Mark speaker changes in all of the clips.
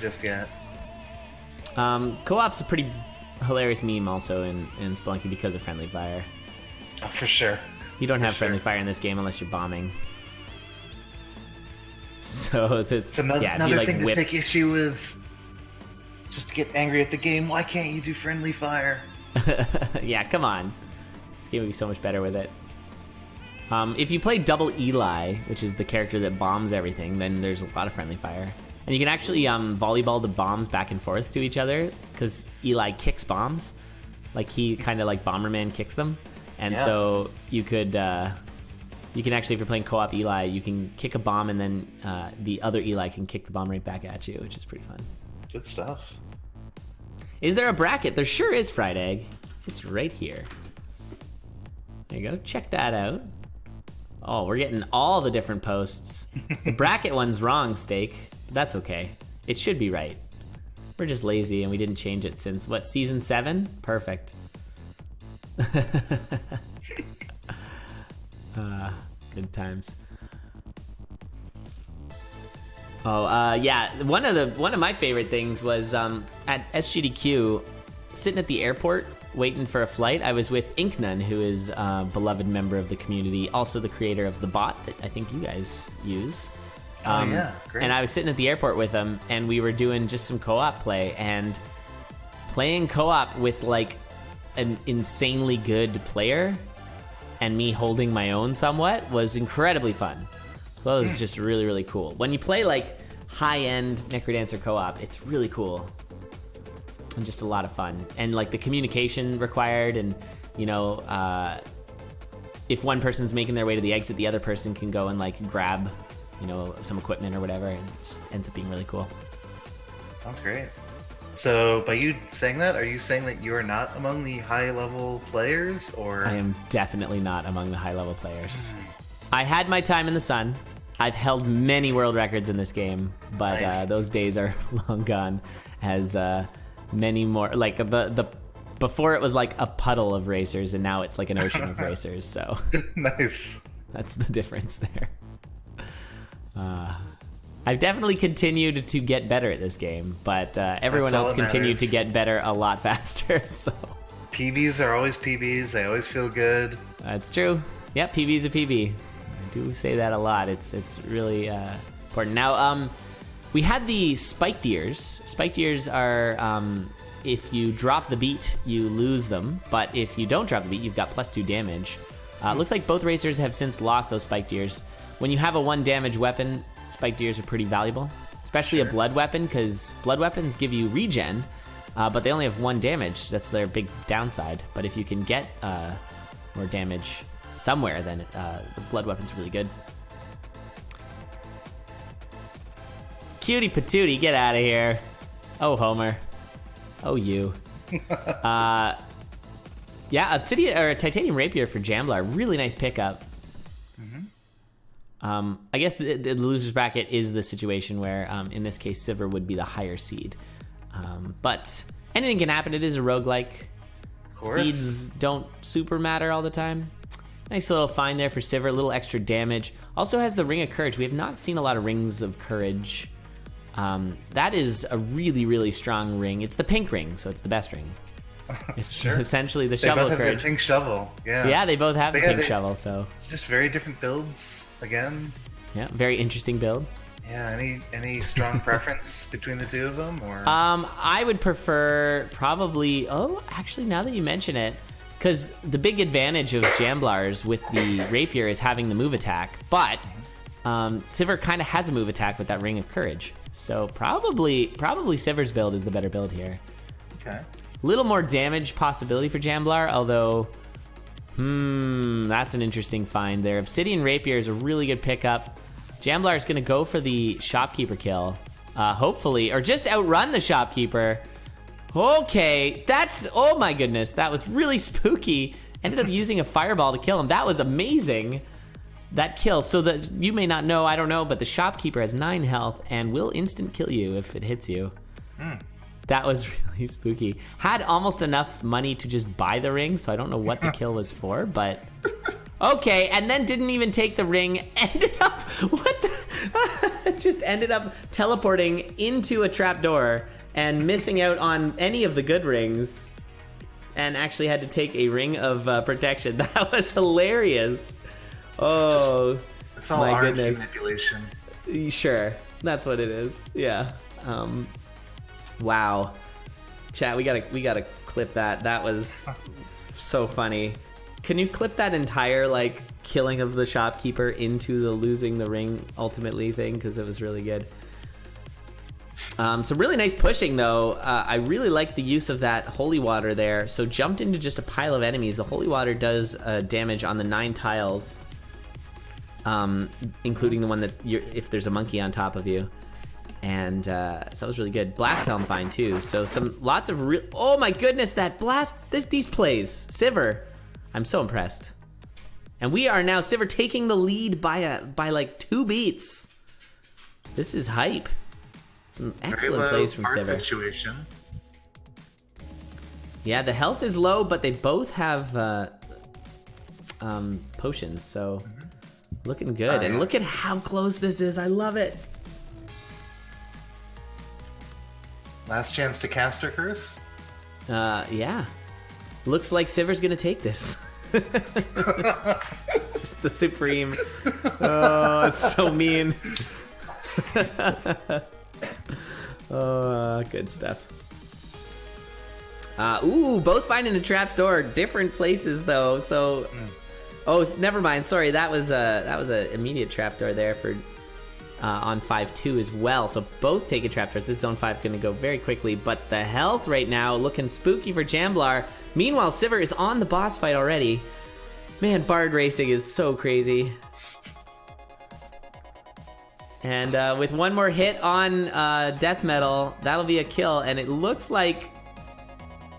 Speaker 1: just yet?
Speaker 2: Co-op's a pretty hilarious meme also in Spelunky because of friendly fire.
Speaker 1: Oh, for sure.
Speaker 2: You don't have friendly fire in this game unless you're bombing. So it's
Speaker 1: another
Speaker 2: like
Speaker 1: thing to take issue with. Just to get angry at the game. Why can't you do friendly fire?
Speaker 2: Yeah, come on. This game would be so much better with it. If you play double Eli, which is the character that bombs everything, then there's a lot of friendly fire. And you can actually volleyball the bombs back and forth to each other, because Eli kicks bombs. Like, he kind of like Bomberman kicks them. And so you could... you can actually, if you're playing co-op Eli, you can kick a bomb and then the other Eli can kick the bomb right back at you, which is pretty fun.
Speaker 1: Good stuff.
Speaker 2: Is there a bracket? There sure is, Fried Egg. It's right here. There you go. Check that out. Oh, we're getting all the different posts. The bracket one's wrong, Steak. That's okay. It should be right. We're just lazy and we didn't change it since, what, season 7? Perfect. Good times. Oh, yeah. One of my favorite things was at SGDQ, sitting at the airport waiting for a flight. I was with Inknun, who is a beloved member of the community, also the creator of the bot that I think you guys use.
Speaker 1: Yeah, great.
Speaker 2: And I was sitting at the airport with him, and we were doing just some co-op play, and playing co-op with like an insanely good player and me holding my own somewhat was incredibly fun. Well, it was just really, really cool. When you play like high-end Necrodancer co-op, it's really cool and just a lot of fun. And like the communication required, and you know, if one person's making their way to the exit, the other person can go and like grab, you know, some equipment or whatever, and it just ends up being really cool.
Speaker 1: Sounds great. So, by you saying that, are you saying that you are not among the high-level players, or?
Speaker 2: I am definitely not among the high-level players. I had my time in the sun. I've held many world records in this game, but
Speaker 1: Nice.
Speaker 2: Those days are long gone. As many more, like the before it was like a puddle of racers, and now it's like an ocean of racers. So
Speaker 1: Nice.
Speaker 2: that's the difference there. I've definitely continued to get better at this game, but everyone
Speaker 1: That's all
Speaker 2: else
Speaker 1: that
Speaker 2: continued
Speaker 1: matters.
Speaker 2: to get better a lot faster. So
Speaker 1: PBs are always PBs. They always feel good.
Speaker 2: that's true. Yep, PB's a PB. I do say that a lot. It's really important. Now, we had the spiked ears. Spiked ears are, if you drop the beat, you lose them. But if you don't drop the beat, you've got +2 damage. Looks like both racers have since lost those spiked ears. When you have a 1 damage weapon, spiked ears are pretty valuable, especially a blood weapon, because blood weapons give you regen, but they only have 1 damage. That's their big downside. But if you can get more damage somewhere, then the blood weapon's really good. Cutie patootie, get out of here. Oh, Homer. Oh, you. Yeah, obsidian or a titanium rapier for Jamblar. Really nice pickup. I guess the loser's bracket is the situation where, in this case, Siveure would be the higher seed. But anything can happen. It is a roguelike. Seeds don't super matter all the time. Nice little find there for Siveure, a little extra damage. Also has the Ring of Courage. We have not seen a lot of Rings of Courage. That is a really, really strong ring. It's the pink ring, so it's the best ring. It's essentially the Shovel of
Speaker 1: They both have
Speaker 2: Courage.
Speaker 1: the pink shovel. Yeah.
Speaker 2: Yeah, they both have the pink shovel, so.
Speaker 1: Just very different builds. Again.
Speaker 2: Yeah, very interesting build.
Speaker 1: Yeah. Any strong preference between the two of them, or?
Speaker 2: I would prefer probably. Oh, actually, now that you mention it, because the big advantage of Jamblars with the rapier is having the move attack, but Siveure kind of has a move attack with that Ring of Courage. So probably Siveure's build is the better build here.
Speaker 1: Okay.
Speaker 2: Little more damage possibility for Jamblar, although, that's an interesting find there. Obsidian Rapier is a really good pickup. Jamblar is going to go for the Shopkeeper kill, hopefully, or just outrun the Shopkeeper. Okay, oh my goodness, that was really spooky. Ended up using a fireball to kill him. That was amazing, that kill. So that you may not know, I don't know, but the Shopkeeper has 9 health and will instant kill you if it hits you. That was really spooky. Had almost enough money to just buy the ring, so I don't know what the kill was for, but okay. And then didn't even take the ring. Ended up, what the? just ended up teleporting into a trapdoor and missing out on any of the good rings, and actually had to take a ring of protection. That was hilarious. Oh,
Speaker 1: it's all
Speaker 2: my
Speaker 1: RNG
Speaker 2: goodness.
Speaker 1: manipulation.
Speaker 2: Sure, that's what it is. Yeah. Wow. Chat, we gotta clip that. That was so funny. Can you clip that entire like killing of the shopkeeper into the losing the ring ultimately thing, because it was really good. So really nice pushing though. I really like the use of that holy water there. So jumped into just a pile of enemies. The holy water does damage on the 9 tiles, including the one that if there's a monkey on top of you. And so that was really good. Blast Helm fine too. So lots of real. Oh my goodness, that blast! These plays, Siveure. I'm so impressed. And we are now Siveure taking the lead by like 2 beats. This is hype. Some excellent plays from Siveure.
Speaker 1: Situation.
Speaker 2: Yeah, the health is low, but they both have potions, so looking good. And look at how close this is. I love it.
Speaker 1: Last chance to caster curse?
Speaker 2: Yeah. Looks like Siveure's gonna take this. Just the supreme. Oh, it's so mean. Oh, good stuff. Ooh, both finding a trapdoor. Different places though. So, oh, never mind. Sorry, that was a immediate trapdoor there for. On 5-2 as well, so both take a trapdoors. This zone 5 going to go very quickly, but the health right now looking spooky for Jamblar. Meanwhile, Siveure is on the boss fight already. Man, Bard racing is so crazy. And with one more hit on Death Metal, that'll be a kill, and it looks like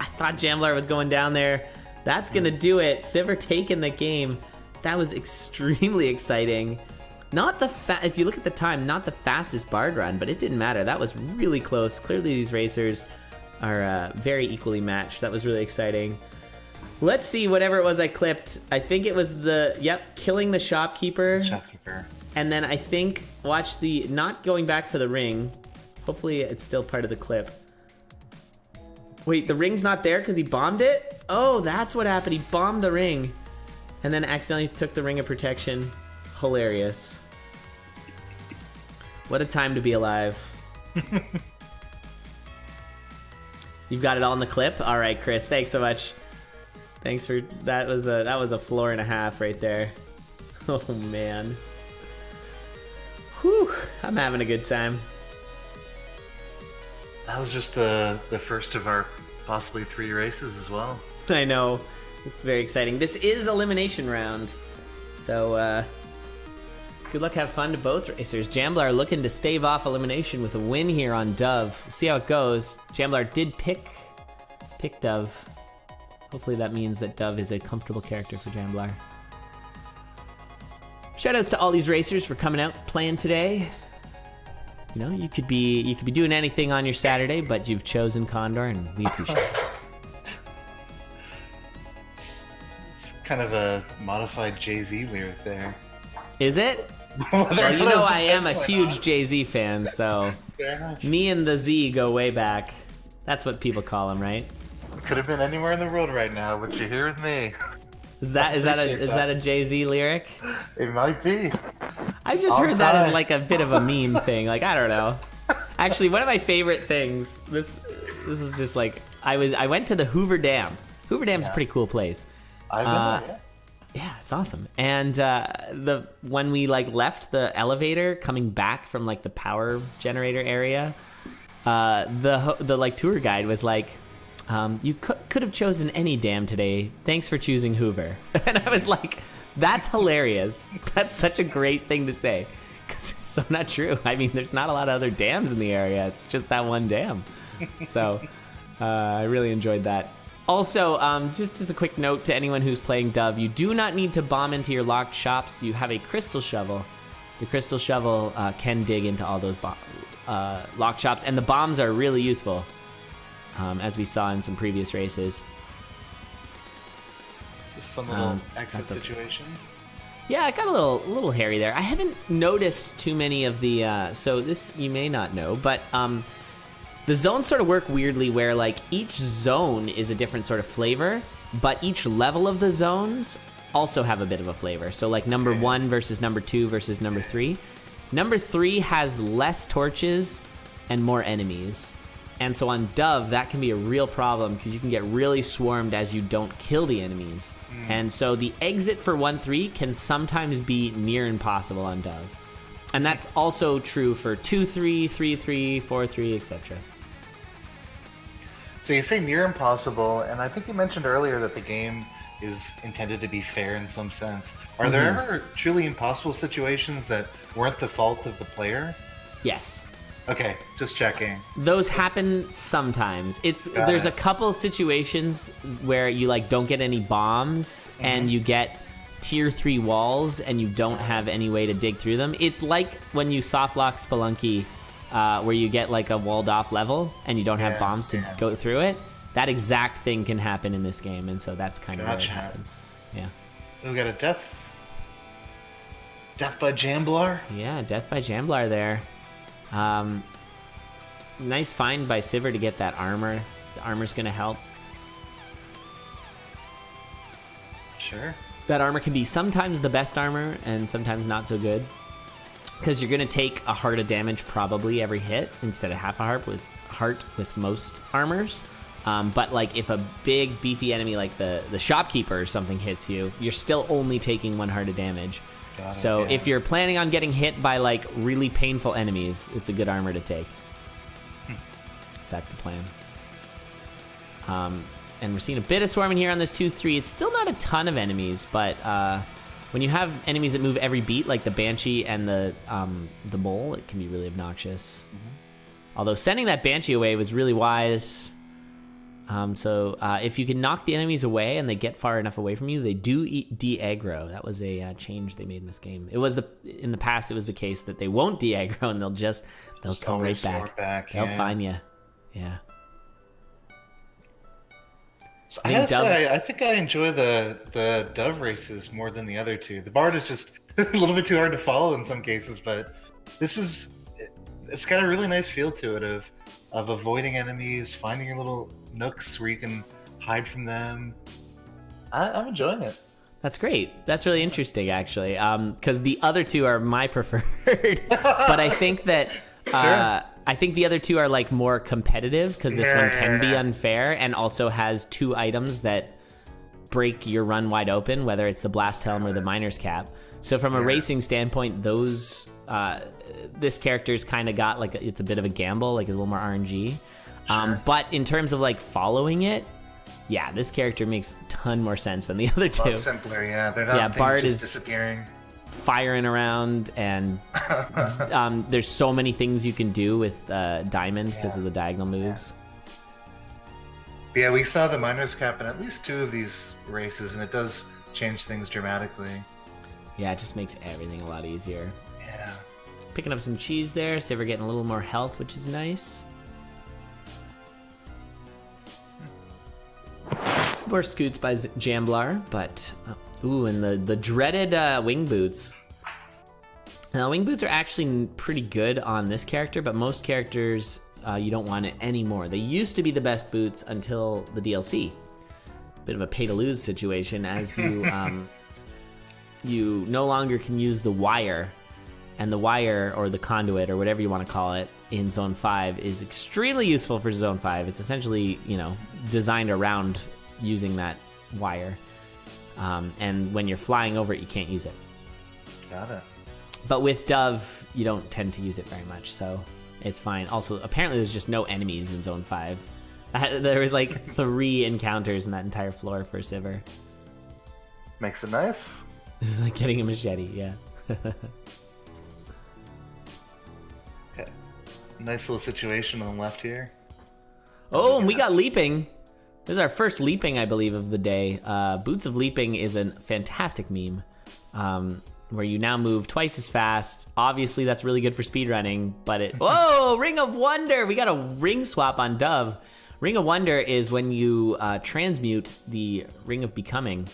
Speaker 2: I thought Jamblar was going down there. That's going to do it. Siveure taking the game. That was extremely exciting. Not the if you look at the time, not the fastest Bard run, but it didn't matter. That was really close. Clearly these racers are very equally matched. That was really exciting. Let's see, whatever it was I clipped. I think it was killing the shopkeeper. And then I think, watch the, not going back for the ring. Hopefully it's still part of the clip. Wait, the ring's not there because he bombed it? Oh, that's what happened. He bombed the ring and then accidentally took the ring of protection. Hilarious. What a time to be alive. You've got it all in the clip? All right, Chris, thanks so much. Thanks for that was a floor and a half right there. Oh man. Whew, I'm having a good time.
Speaker 1: That was just the first of our possibly 3 races as well.
Speaker 2: I know. It's very exciting. This is elimination round. So good luck, have fun to both racers. Jamblar looking to stave off elimination with a win here on Dove. We'll see how it goes. Jamblar did pick Dove. Hopefully that means that Dove is a comfortable character for Jamblar. Shout outs to all these racers for coming out, playing today. You know, you could be doing anything on your Saturday, but you've chosen Condor, and we appreciate it.
Speaker 1: It's kind of a modified Jay-Z lyric there.
Speaker 2: Is it? Well, you know I am a huge Jay-Z fan, so me and the Z go way back. That's what people call him, right?
Speaker 1: Could have been anywhere in the world right now, but you're here with me.
Speaker 2: Is that a Jay-Z lyric?
Speaker 1: It might be.
Speaker 2: I just heard that as like a bit of a meme thing. Like, I don't know. Actually, one of my favorite things. This is just like I went to the Hoover Dam. Hoover Dam's a pretty cool place.
Speaker 1: I've been there,
Speaker 2: yeah, it's awesome. And when we like left the elevator coming back from like the power generator area, the like tour guide was like, you could have chosen any dam today. Thanks for choosing Hoover. And I was like, that's hilarious. That's such a great thing to say, because it's so not true. I mean, there's not a lot of other dams in the area. It's just that one dam. So I really enjoyed that. Also, just as a quick note to anyone who's playing Dove, you do not need to bomb into your locked shops. You have a crystal shovel. The crystal shovel can dig into all those locked shops, and the bombs are really useful, as we saw in some previous races.
Speaker 1: It's a fun little exit situation.
Speaker 2: Yeah, it got a little hairy there. I haven't noticed too many of the so this you may not know, but the zones sort of work weirdly where like each zone is a different sort of flavor, but each level of the zones also have a bit of a flavor. So like number 1 versus number 2 versus number 3. Number 3 has less torches and more enemies. And so on Dove, that can be a real problem because you can get really swarmed as you don't kill the enemies. And so the exit for 1-3 can sometimes be near impossible on Dove. And that's also true for 2-3, 3-3, 4-3, etc.
Speaker 1: So you say near impossible, and I think you mentioned earlier that the game is intended to be fair in some sense. Are there ever truly impossible situations that weren't the fault of the player?
Speaker 2: Yes.
Speaker 1: Okay, just checking.
Speaker 2: Those happen sometimes. There's a couple situations where you like don't get any bombs and you get tier 3 walls and you don't have any way to dig through them. It's like when you softlock Spelunky where you get like a walled off level and you don't have bombs to go through it. That exact thing can happen in this game, and so that's kind of where it happens. Yeah.
Speaker 1: We got a death by Jamblar.
Speaker 2: Yeah, death by Jamblar there. Nice find by Siveure to get that armor. The armor's gonna help.
Speaker 1: Sure.
Speaker 2: That armor can be sometimes the best armor and sometimes not so good. Because you're gonna take a heart of damage probably every hit instead of half a heart with most armors. But like if a big beefy enemy like the shopkeeper or something hits you, you're still only taking 1 heart of damage. So if you're planning on getting hit by like really painful enemies, it's a good armor to take. That's the plan. And we're seeing a bit of swarming here on this 2-3. It's still not a ton of enemies, but when you have enemies that move every beat, like the Banshee and the Mole, it can be really obnoxious. Although sending that Banshee away was really wise. So if you can knock the enemies away and they get far enough away from you, they do de-aggro. That was a change they made in this game. In the past, it was the case that they won't de-aggro and they'll come right back. They'll find you. Yeah.
Speaker 1: So I think I enjoy the Dove races more than the other two. The Bard is just a little bit too hard to follow in some cases, but it's got a really nice feel to it of avoiding enemies, finding your little nooks where you can hide from them. I'm enjoying it.
Speaker 2: That's great. That's really interesting, actually, because the other two are my preferred. But I think that I think the other two are like more competitive because this one can be unfair and also has 2 items that break your run wide open, whether it's the Blast Helm or the Miner's Cap. So from a racing standpoint, those this character's kind of got like it's a bit of a gamble, like a little more RNG. But in terms of like following it, this character makes a ton more sense than the other two.
Speaker 1: A lot simpler, yeah. They're not
Speaker 2: Bard
Speaker 1: just
Speaker 2: is
Speaker 1: disappearing,
Speaker 2: firing around, and there's so many things you can do with Diamond because of the diagonal moves.
Speaker 1: Yeah, we saw the Miner's Cap in at least 2 of these races, and it does change things dramatically.
Speaker 2: Yeah, it just makes everything a lot easier.
Speaker 1: Yeah.
Speaker 2: Picking up some cheese there, Siveure getting a little more health, which is nice. Some more scoots by Jamblar, but and the dreaded wing boots. Now, wing boots are actually pretty good on this character, but most characters you don't want it anymore. They used to be the best boots until the DLC. Bit of a pay to lose situation as you you no longer can use the wire, and the wire or the conduit or whatever you want to call it in Zone 5 is extremely useful for Zone 5. It's essentially, designed around using that wire. And when you're flying over it, you can't use it.
Speaker 1: Got it.
Speaker 2: But with Dove, you don't tend to use it very much, so it's fine. Also, apparently there's just no enemies in Zone 5. There was like 3 encounters in that entire floor for Siveure.
Speaker 1: Makes it nice.
Speaker 2: It's like getting a machete, yeah.
Speaker 1: Okay. Nice little situation on the left here.
Speaker 2: Oh, and we got leaping. This is our first leaping, I believe, of the day. Boots of Leaping is a fantastic meme, where you now move twice as fast. Obviously, that's really good for speedrunning, but Whoa! Ring of Wonder! We got a ring swap on Dove. Ring of Wonder is when you transmute the Ring of Becoming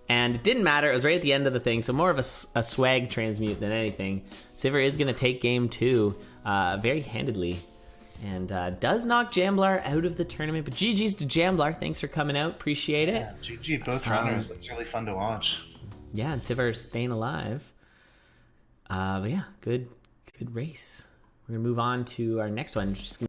Speaker 2: And it didn't matter. It was right at the end of the thing, so more of a swag transmute than anything. Siveure is going to take game 2 very handedly. And does knock Jamblar out of the tournament. But GG's to Jamblar. Thanks for coming out. Appreciate it.
Speaker 1: Yeah, GG, both runners. It's really fun to watch.
Speaker 2: Yeah, and Siveure staying alive. But yeah, good race. We're going to move on to our next one. Just